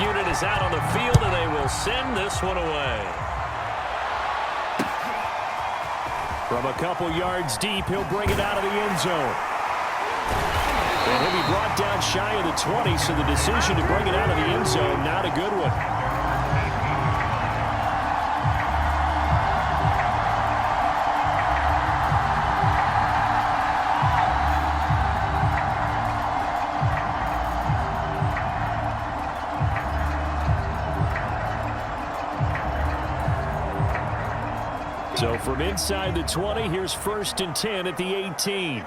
unit is out on the field, and they will send this one away. From a couple yards deep, he'll bring it out of the end zone. And he'll be brought down shy of the 20, so the decision to bring it out of the end zone, not a good one. So from inside the 20, here's 1st and 10 at the 18.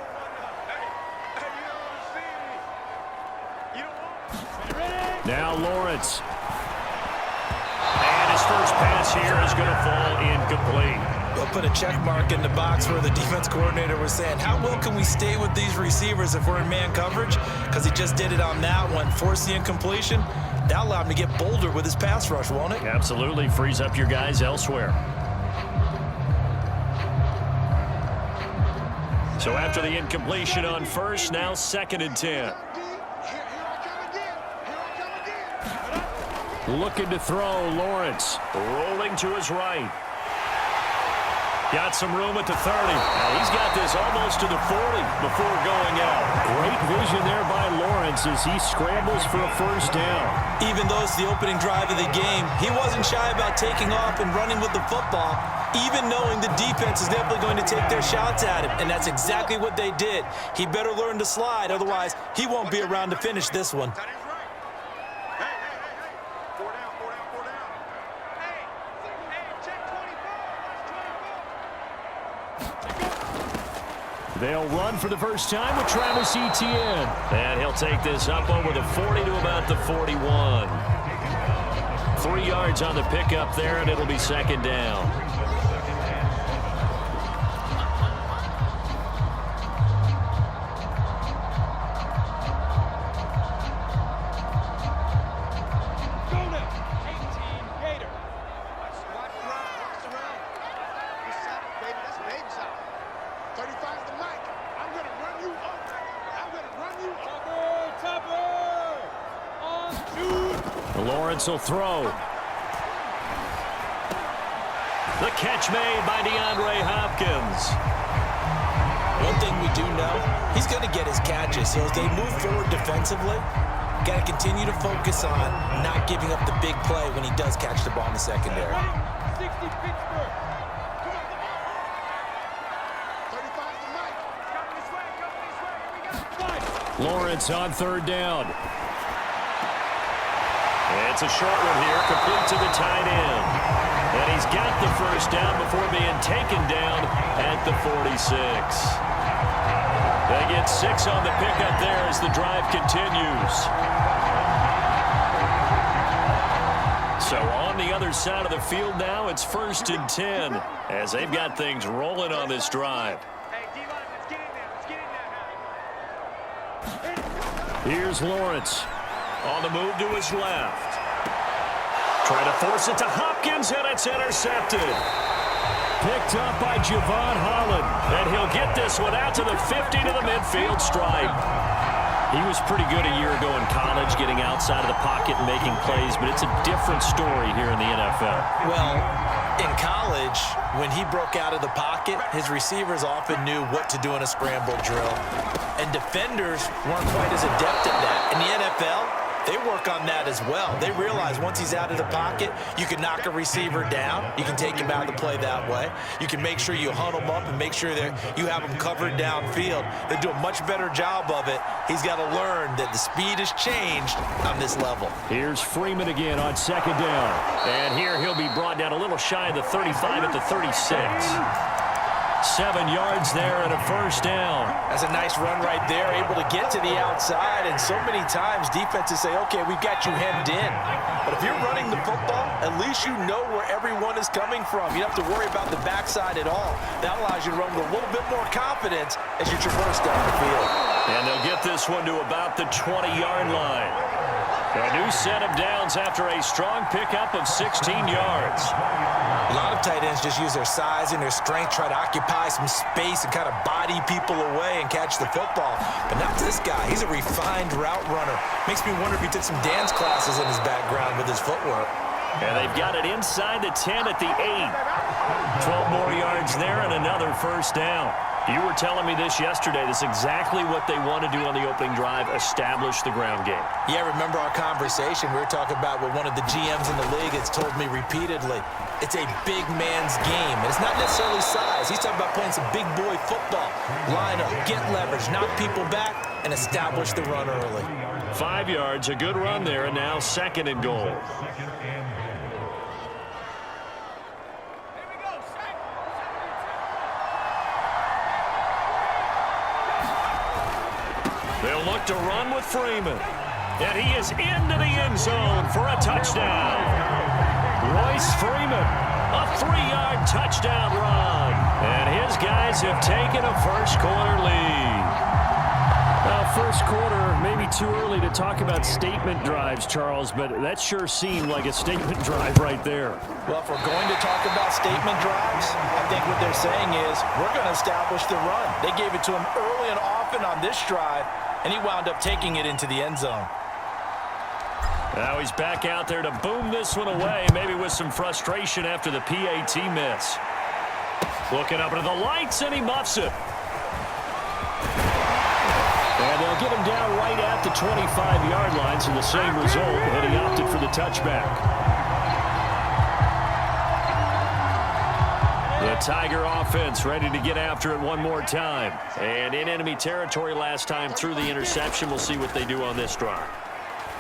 Now Lawrence. And his first pass here is going to fall incomplete. We'll put a check mark in the box where the defense coordinator was saying, how well can we stay with these receivers if we're in man coverage? Because he just did it on that one, forced the incompletion. That allowed him to get bolder with his pass rush, won't it? Absolutely. Frees up your guys elsewhere. So after the incompletion on first, now 2nd and 10. Looking to throw, Lawrence. Rolling to his right. Got some room at the 30. Now he's got this almost to the 40 before going out. Great vision there by Lawrence as he scrambles for a first down. Even though it's the opening drive of the game, he wasn't shy about taking off and running with the football, even knowing the defense is definitely going to take their shots at him. And that's exactly what they did. He better learn to slide, otherwise he won't be around to finish this one. They'll run for the first time with Travis Etienne. And he'll take this up over the 40 to about the 41. 3 yards on the pickup there, and it'll be 2nd down. Lawrence will throw. The catch made by DeAndre Hopkins. One thing we do know, he's going to get his catches. So as they move forward defensively, got to continue to focus on not giving up the big play when he does catch the ball in the secondary. Lawrence on 3rd down. It's a short one here, complete to the tight end. And he's got the first down before being taken down at the 46. They get 6 on the pickup there as the drive continues. So on the other side of the field now, it's 1st and 10 as they've got things rolling on this drive. Here's Lawrence on the move to his left. Trying to force it to Hopkins, and it's intercepted. Picked up by Javon Holland, and he'll get this one out to the 50 to the midfield stripe. He was pretty good a year ago in college, getting outside of the pocket and making plays, but it's a different story here in the NFL. Well, in college, when he broke out of the pocket, his receivers often knew what to do in a scramble drill, and defenders weren't quite as adept at that. In the NFL, they work on that as well. They realize once he's out of the pocket, you can knock a receiver down. You can take him out of the play that way. You can make sure you hunt him up and make sure that you have him covered downfield. They do a much better job of it. He's got to learn that the speed has changed on this level. Here's Freeman again on 2nd down. And here he'll be brought down a little shy of the 35 at the 36. 7 yards there and a first down. That's a nice run right there, able to get to the outside. And so many times defenses say, okay, we've got you hemmed in. But if you're running the football, at least you know where everyone is coming from. You don't have to worry about the backside at all. That allows you to run with a little bit more confidence as you traverse down the field. And they'll get this one to about the 20-yard line. A new set of downs after a strong pickup of 16 yards. A lot of tight ends just use their size and their strength, try to occupy some space and kind of body people away and catch the football. But not this guy. He's a refined route runner. Makes me wonder if he took some dance classes in his background with his footwork. And they've got it inside the 10 at the 8. 12 more yards there and another first down. You were telling me this yesterday. This is exactly what they want to do on the opening drive, establish the ground game. Yeah, remember our conversation. We were talking about what one of the GMs in the league has told me repeatedly. It's a big man's game, and it's not necessarily size. He's talking about playing some big boy football. Line up, get leverage, knock people back, and establish the run early. 5 yards, a good run there, and now 2nd and goal. They'll look to run with Freeman. And he is into the end zone for a touchdown. Royce Freeman, a 3-yard touchdown run. And his guys have taken a first-quarter lead. First quarter, maybe too early to talk about statement drives, Charles, but that sure seemed like a statement drive right there. Well, if we're going to talk about statement drives, I think what they're saying is we're going to establish the run. They gave it to him early and often on this drive, and he wound up taking it into the end zone. Now he's back out there to boom this one away, maybe with some frustration after the PAT miss. Looking up into the lights, and he muffs it. And they'll get him down right at the 25-yard line, so the same result, and he opted for the touchback. The Tiger offense ready to get after it one more time. And in enemy territory last time through the interception. We'll see what they do on this drive.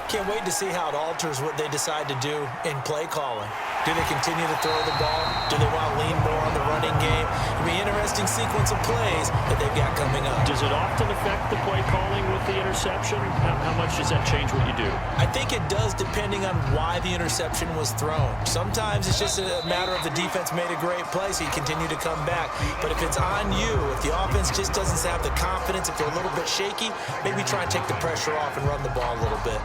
Can't wait to see how it alters what they decide to do in play calling. Do they continue to throw the ball? Do they want to lean more on the running game? It'll be an interesting sequence of plays that they've got coming up. Does it often affect the play calling with the interception? How much does that change what you do? I think it does, depending on why the interception was thrown. Sometimes it's just a matter of the defense made a great play, so you continue to come back. But if it's on you, if the offense just doesn't have the confidence, if they're a little bit shaky, maybe try and take the pressure off and run the ball a little bit.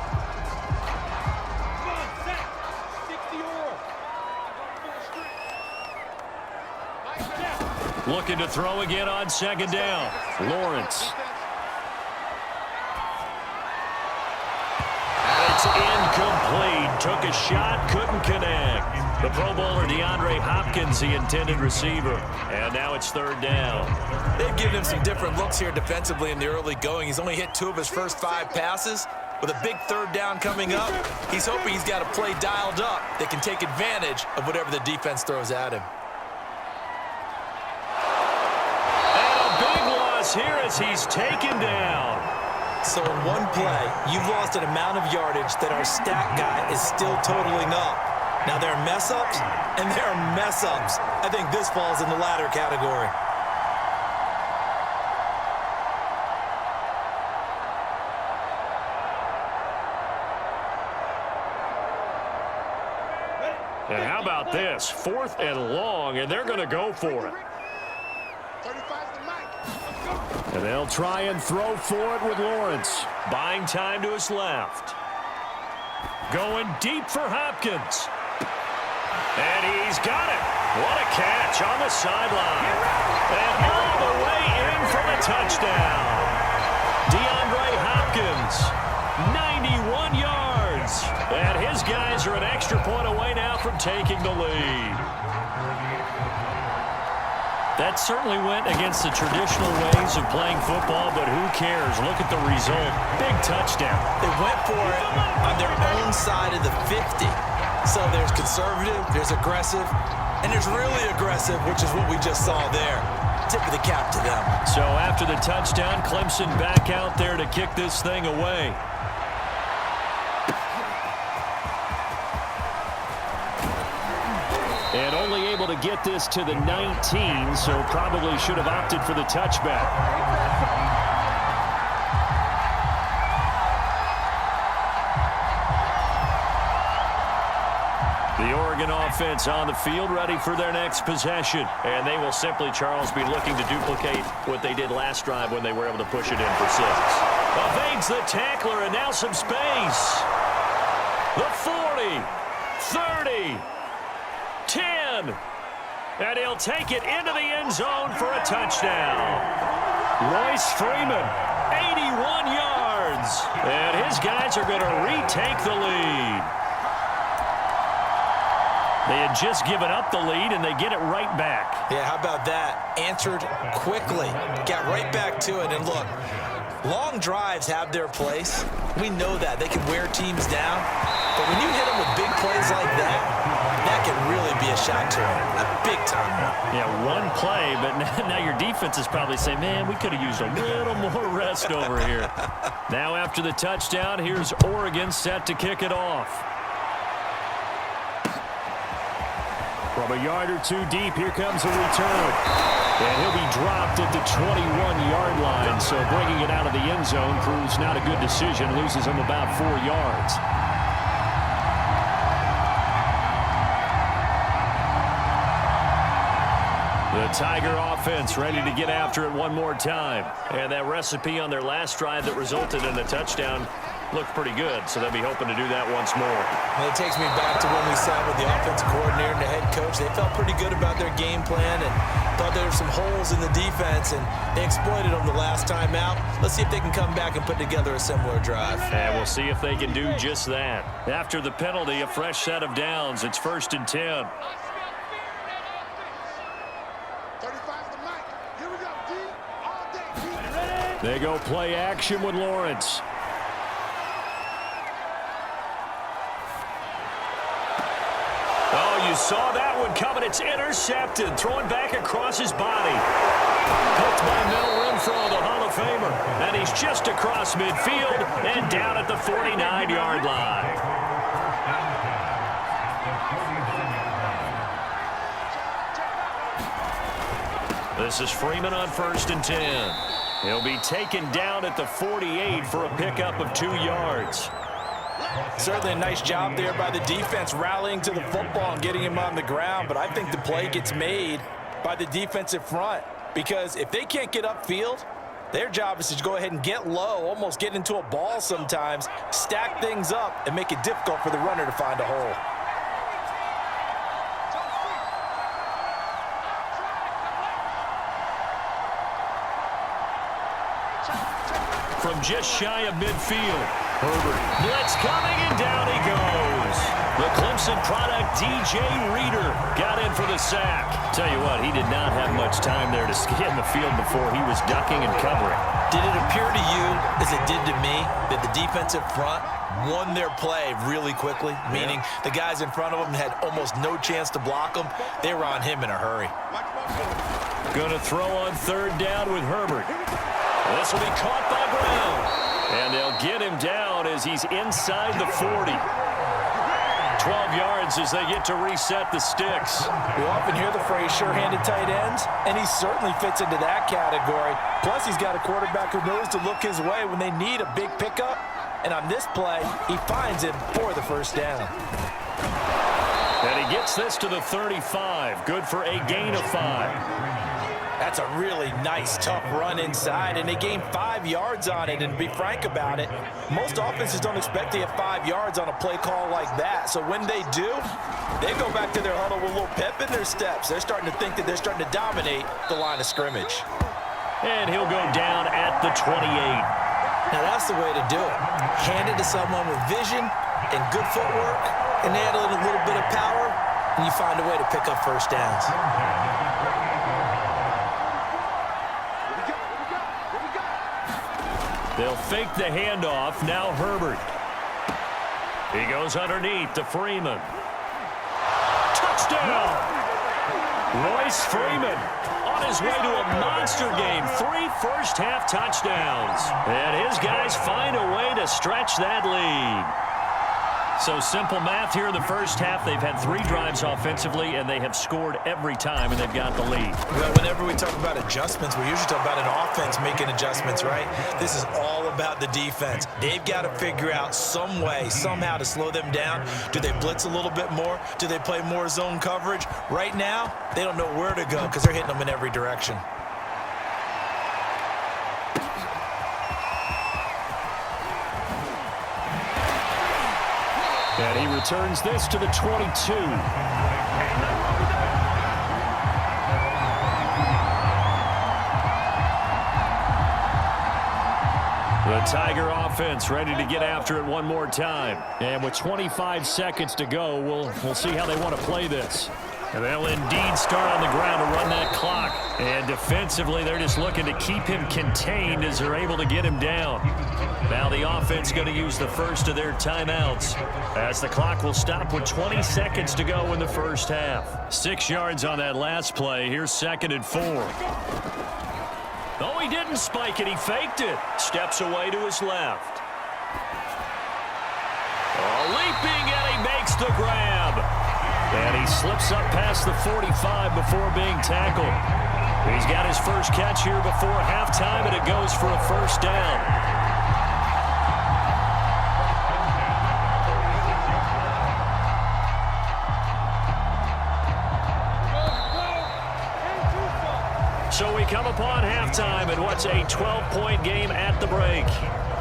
Looking to throw again on 2nd down. Lawrence. And it's incomplete. Took a shot, couldn't connect. The Pro Bowler DeAndre Hopkins, the intended receiver. And now it's 3rd down. They've given him some different looks here defensively in the early going. He's only hit 2 of his first 5 passes. With a big 3rd down coming up, he's hoping he's got a play dialed up that can take advantage of whatever the defense throws at him. Here as he's taken down. So in one play, you've lost an amount of yardage that our stat guy is still totaling up. Now there are mess-ups, and there are mess-ups. I think this falls in the latter category. And how about this? 4th and long, and they're going to go for it. And they'll try and throw for it with Lawrence. Buying time to his left. Going deep for Hopkins. And he's got it. What a catch on the sideline. And all the way in for the touchdown. DeAndre Hopkins, 91 yards. And his guys are an extra point away now from taking the lead. That certainly went against the traditional ways of playing football, but who cares? Look at the result. Big touchdown. They went for it on their own side of the 50. So there's conservative, there's aggressive, and there's really aggressive, which is what we just saw there. Tip of the cap to them. So after the touchdown, Clemson back out there to kick this thing away. And only able to get this to the 19, so probably should have opted for the touchback. The Oregon offense on the field ready for their next possession. And they will simply, Charles, be looking to duplicate what they did last drive when they were able to push it in for 6. Evades the tackler, and now some space. The 40, 30, 10. And he'll take it into the end zone for a touchdown. Royce Freeman, 81 yards. And his guys are going to retake the lead. They had just given up the lead, and they get it right back. Yeah, how about that? Answered quickly. Got right back to it. And look, long drives have their place. We know that. They can wear teams down. But when you hit them with big plays like that, that can really be a shot to them. A big time one. Yeah, one play, but now your defense is probably saying, man, we could have used a little more rest over here. Now after the touchdown, here's Oregon set to kick it off. From a yard or two deep, here comes a return. And he'll be dropped at the 21-yard line. So bringing it out of the end zone proves not a good decision. Loses him about 4 yards. The Tiger offense ready to get after it one more time. And that recipe on their last drive that resulted in a touchdown looked pretty good, so they'll be hoping to do that once more. And it takes me back to when we sat with the offensive coordinator and the head coach. They felt pretty good about their game plan and thought there were some holes in the defense, and they exploited them the last time out. Let's see if they can come back and put together a similar drive. And we'll see if they can do just that. After the penalty, a fresh set of downs. It's 1st and 10. They go play action with Lawrence. Oh, you saw that one coming. It's intercepted. Throwing back across his body. Picked by Mel Renfro, the Hall of Famer. And he's just across midfield and down at the 49-yard line. This is Freeman on 1st and 10. He'll be taken down at the 48 for a pickup of 2 yards. Certainly a nice job there by the defense rallying to the football and getting him on the ground, but I think the play gets made by the defensive front because if they can't get upfield, their job is to go ahead and get low, almost get into a ball sometimes, stack things up, and make it difficult for the runner to find a hole. From just shy of midfield, Herbert. Blitz coming, and down he goes. The Clemson product, DJ Reader, got in for the sack. Tell you what, he did not have much time there to scan the field before he was ducking and covering. Did it appear to you, as it did to me, that the defensive front won their play really quickly? Meaning the guys in front of them had almost no chance to block them. They were on him in a hurry. Going to throw on 3rd down with Herbert. This will be caught by Brown. And they'll get him down as he's inside the 40. 12 yards as they get to reset the sticks. We often hear the phrase sure-handed tight ends, and he certainly fits into that category. Plus, he's got a quarterback who knows to look his way when they need a big pickup. And on this play, he finds him for the 1st down. And he gets this to the 35. Good for a gain of 5. That's a really nice, tough run inside, and they gained 5 yards on it. And to be frank about it, most offenses don't expect to get 5 yards on a play call like that. So when they do, they go back to their huddle with a little pep in their steps. They're starting to think that they're starting to dominate the line of scrimmage. And he'll go down at the 28. Now that's the way to do it. Hand it to someone with vision and good footwork, and add a little bit of power, and you find a way to pick up 1st downs. They'll fake the handoff. Now Herbert. He goes underneath to Freeman. Touchdown! Royce Freeman on his way to a monster game. 3 first-half touchdowns. And his guys find a way to stretch that lead. So simple math here in the first half. They've had 3 drives offensively, and they have scored every time, and they've got the lead. Well, whenever we talk about adjustments, we usually talk about an offense making adjustments, right? This is all about the defense. They've got to figure out some way, somehow to slow them down. Do they blitz a little bit more? Do they play more zone coverage? Right now, they don't know where to go because they're hitting them in every direction. And he returns this to the 22. The Tiger offense ready to get after it one more time. And with 25 seconds to go, we'll see how they want to play this. And they'll indeed start on the ground to run that clock. And defensively, they're just looking to keep him contained as they're able to get him down. Now the offense going to use the first of their timeouts as the clock will stop with 20 seconds to go in the first half. 6 yards on that last play. Here's 2nd and 4. Oh, he didn't spike it. He faked it. Steps away to his left. Oh, leaping, and he makes the grab. And he slips up past the 45 before being tackled. He's got his first catch here before halftime, and it goes for a first down. So we come upon halftime in what's a 12-point game at the break.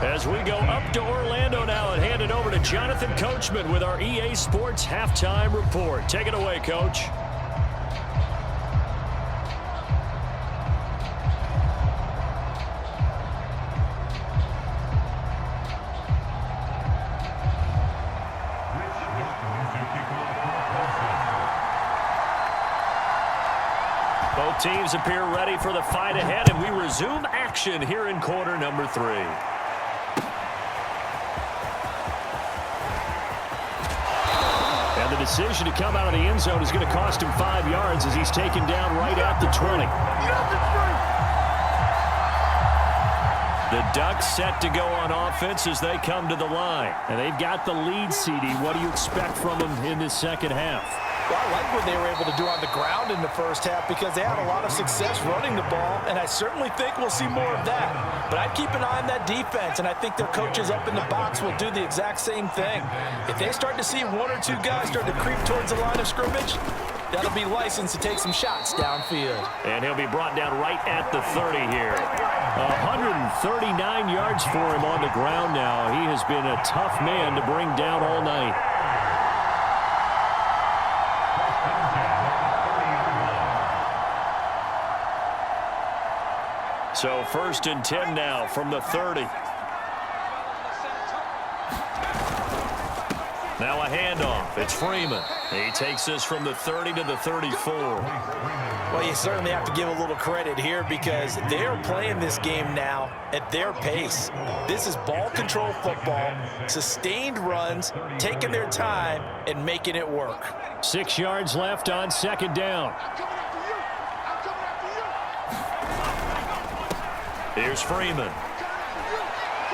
As we go up to Orlando now and hand it over to Jonathan Coachman with our EA Sports Halftime Report. Take it away, Coach. Both teams appear ready for the fight ahead, and we resume action here in quarter number 3. And the decision to come out of the end zone is going to cost him 5 yards as he's taken down right at the 20. The Ducks set to go on offense as they come to the line. And they've got the lead, CD. What do you expect from them in this second half? Well, I like what they were able to do on the ground in the first half because they had a lot of success running the ball, and I certainly think we'll see more of that. But I'd keep an eye on that defense, and I think their coaches up in the box will do the exact same thing. If they start to see 1 or 2 guys start to creep towards the line of scrimmage, that'll be licensed to take some shots downfield. And he'll be brought down right at the 30 here. 139 yards for him on the ground now. He has been a tough man to bring down all night. So 1st and 10 now from the 30. Now a handoff. It's Freeman. He takes this from the 30 to the 34. Well, you certainly have to give a little credit here because they're playing this game now at their pace. This is ball control football, sustained runs, taking their time and making it work. 6 yards left on 2nd down. Here's Freeman.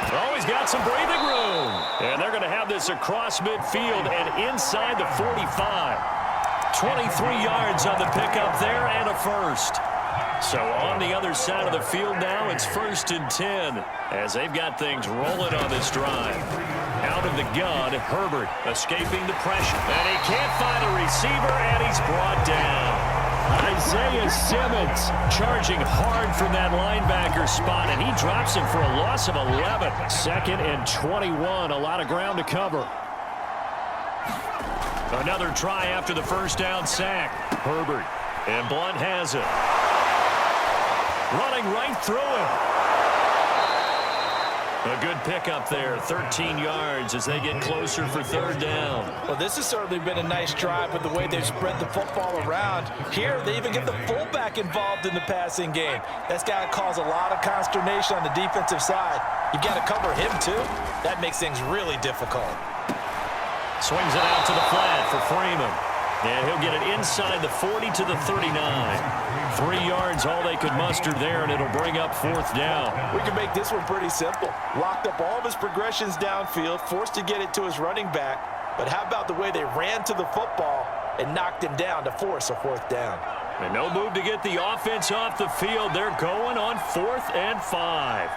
Oh, he's got some breathing room. And they're going to have this across midfield and inside the 45. 23 yards on the pickup there and a first. So on the other side of the field now, it's 1st and 10 as they've got things rolling on this drive. Out of the gun, Herbert escaping the pressure. And he can't find a receiver, and he's brought down. Isaiah Simmons charging hard from that linebacker spot, and he drops him for a loss of 11. 2nd and 21, a lot of ground to cover. Another try after the first down sack. Herbert, and Blunt has it. Running right through him. A good pickup there, 13 yards as they get closer for 3rd down. Well, this has certainly been a nice drive with the way they've spread the football around. Here, they even get the fullback involved in the passing game. That's got to cause a lot of consternation on the defensive side. You've got to cover him, too. That makes things really difficult. Swings it out to the flat for Freeman. And he'll get it inside the 40 to the 39. 3 yards, all they could muster there, and it'll bring up 4th down. We can make this one pretty simple. Locked up all of his progressions downfield, forced to get it to his running back. But how about the way they ran to the football and knocked him down to force a 4th down? And no move to get the offense off the field. They're going on 4th and 5.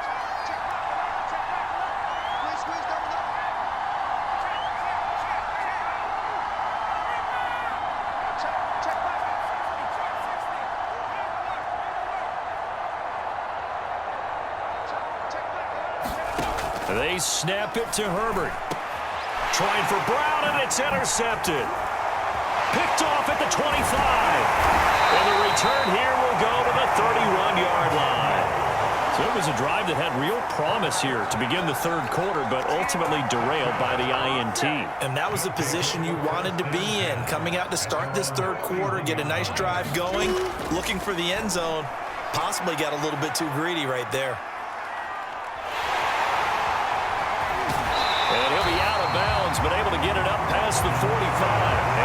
They snap it to Herbert. Trying for Brown, and it's intercepted. Picked off at the 25. And the return here will go to the 31-yard line. So it was a drive that had real promise here to begin the third quarter, but ultimately derailed by the INT. And that was the position you wanted to be in. Coming out to start this third quarter, get a nice drive going, looking for the end zone. Possibly got a little bit too greedy right there. And he'll be out of bounds, but able to get it up past the 45.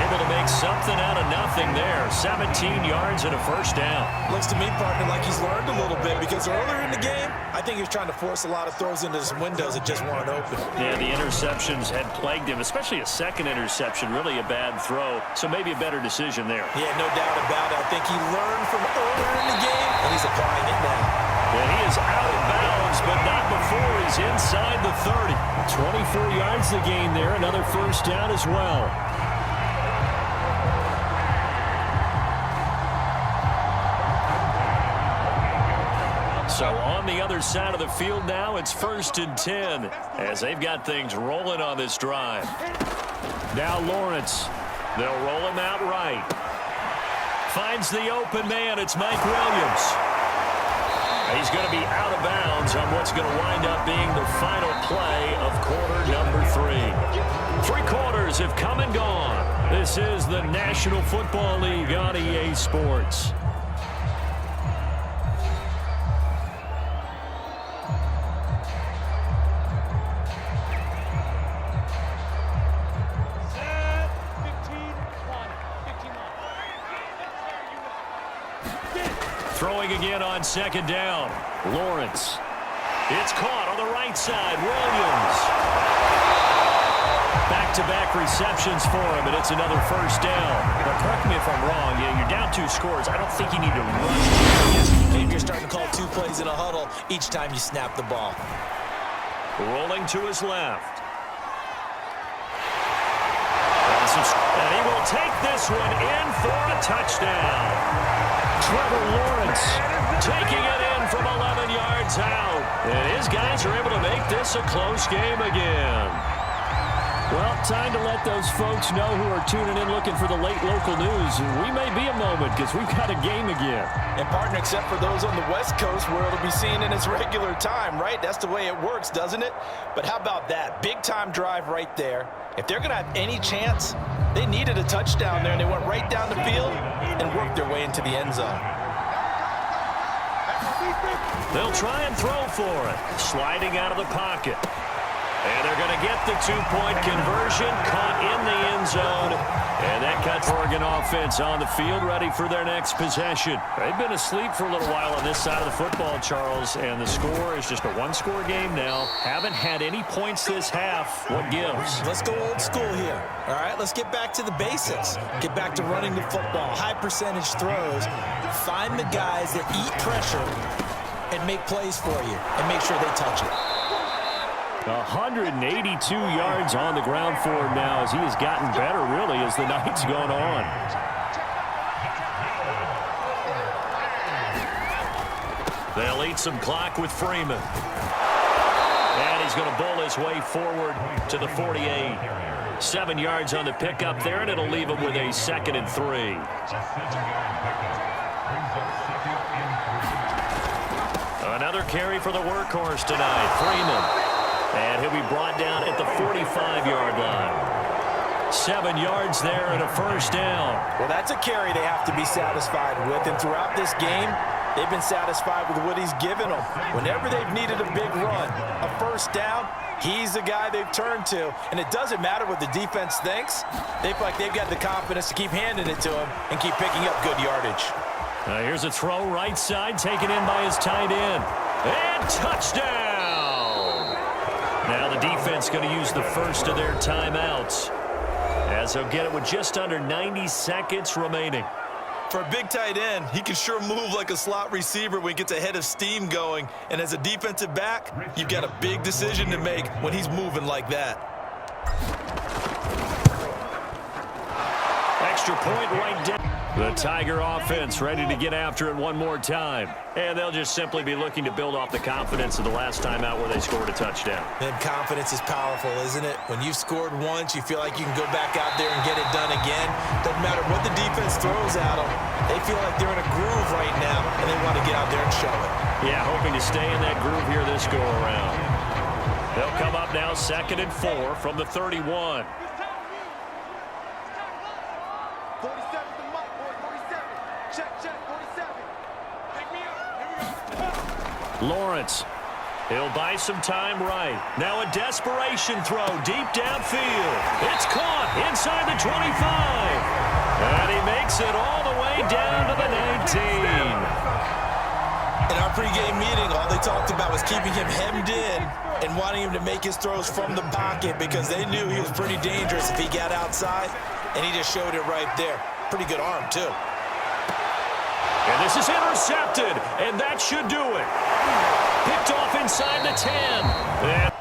Able to make something out of nothing there. 17 yards and a first down. Looks to me, partner, like he's learned a little bit, because earlier in the game, I think he was trying to force a lot of throws into some windows that just weren't open. Yeah, the interceptions had plagued him, especially a second interception, really a bad throw. So maybe a better decision there. Yeah, no doubt about it. I think he learned from earlier in the game, and he's applying it now. And he is out of bounds, but not before he's inside the 30. 24 yards to gain there, another first down as well. So on the other side of the field now, it's 1st and 10 as they've got things rolling on this drive. Now Lawrence. They'll roll him out right. Finds the open man. It's Mike Williams. He's going to be out of bounds on what's going to wind up being the final play of quarter number 3. 3 quarters have come and gone. This is the National Football League on EA Sports. Throwing again on 2nd down. Lawrence. It's caught on the right side. Williams. Back-to-back receptions for him, and it's another first down. Now, correct me if I'm wrong. You're down 2 scores. I don't think you need to rush. Maybe you're starting to call 2 plays in a huddle each time you snap the ball. Rolling to his left. And he will take this one in for a touchdown. Trevor Lawrence taking it in from 11 yards out. And his guys are able to make this a close game again. Well, time to let those folks know who are tuning in looking for the late local news. We may be a moment because we've got a game again. And, partner, except for those on the West Coast where it'll be seen in its regular time, right? That's the way it works, doesn't it? But how about that? Big-time drive right there. If they're going to have any chance, they needed a touchdown there, and they went right down the field and worked their way into the end zone. They'll try and throw for it. Sliding out of the pocket. And they're going to get the 2-point conversion, caught in the end zone. And that cuts Oregon offense on the field, ready for their next possession. They've been asleep for a little while on this side of the football, Charles, and the score is just a 1-score game now. Haven't had any points this half. What gives? Let's go old school here. All right, let's get back to the basics. Get back to running the football, high percentage throws. Find the guys that eat pressure and make plays for you and make sure they touch it. 182 yards on the ground for him now as he has gotten better, really, as the night's gone on. They'll eat some clock with Freeman. And he's going to bull his way forward to the 48. 7 yards on the pickup there, and it'll leave him with a 2nd and 3. Another carry for the workhorse tonight, Freeman. And he'll be brought down at the 45-yard line. 7 yards there and a first down. Well, that's a carry they have to be satisfied with. And throughout this game, they've been satisfied with what he's given them. Whenever they've needed a big run, a first down, he's the guy they've turned to. And it doesn't matter what the defense thinks. They feel like they've got the confidence to keep handing it to him and keep picking up good yardage. Here's a throw right side, taken in by his tight end. And touchdown! Now the defense going to use the first of their timeouts as they'll get it with just under 90 seconds remaining. For a big tight end, he can sure move like a slot receiver when he gets a head of steam going. And as a defensive back, you've got a big decision to make when he's moving like that. extra point right down. The Tiger offense ready to get after it one more time. And they'll just simply be looking to build off the confidence of the last time out where they scored a touchdown. And confidence is powerful, isn't it? When you've scored once, you feel like you can go back out there and get it done again. Doesn't matter what the defense throws at them. They feel like they're in a groove right now, and they want to get out there and show it. Yeah, hoping to stay in that groove here this go-around. They'll come up now 2nd and 4 from the 31. 47 the mark, boys, 47. Check, 47. Pick me up. Here we go. Lawrence. He'll buy some time right. Now a desperation throw deep downfield. It's caught inside the 25. And he makes it all the way down to the 19. In our pregame meeting, all they talked about was keeping him hemmed in and wanting him to make his throws from the pocket because they knew he was pretty dangerous if he got outside, and he just showed it right there. Pretty good arm, too. And this is intercepted, and that should do it. Picked off inside the 10. And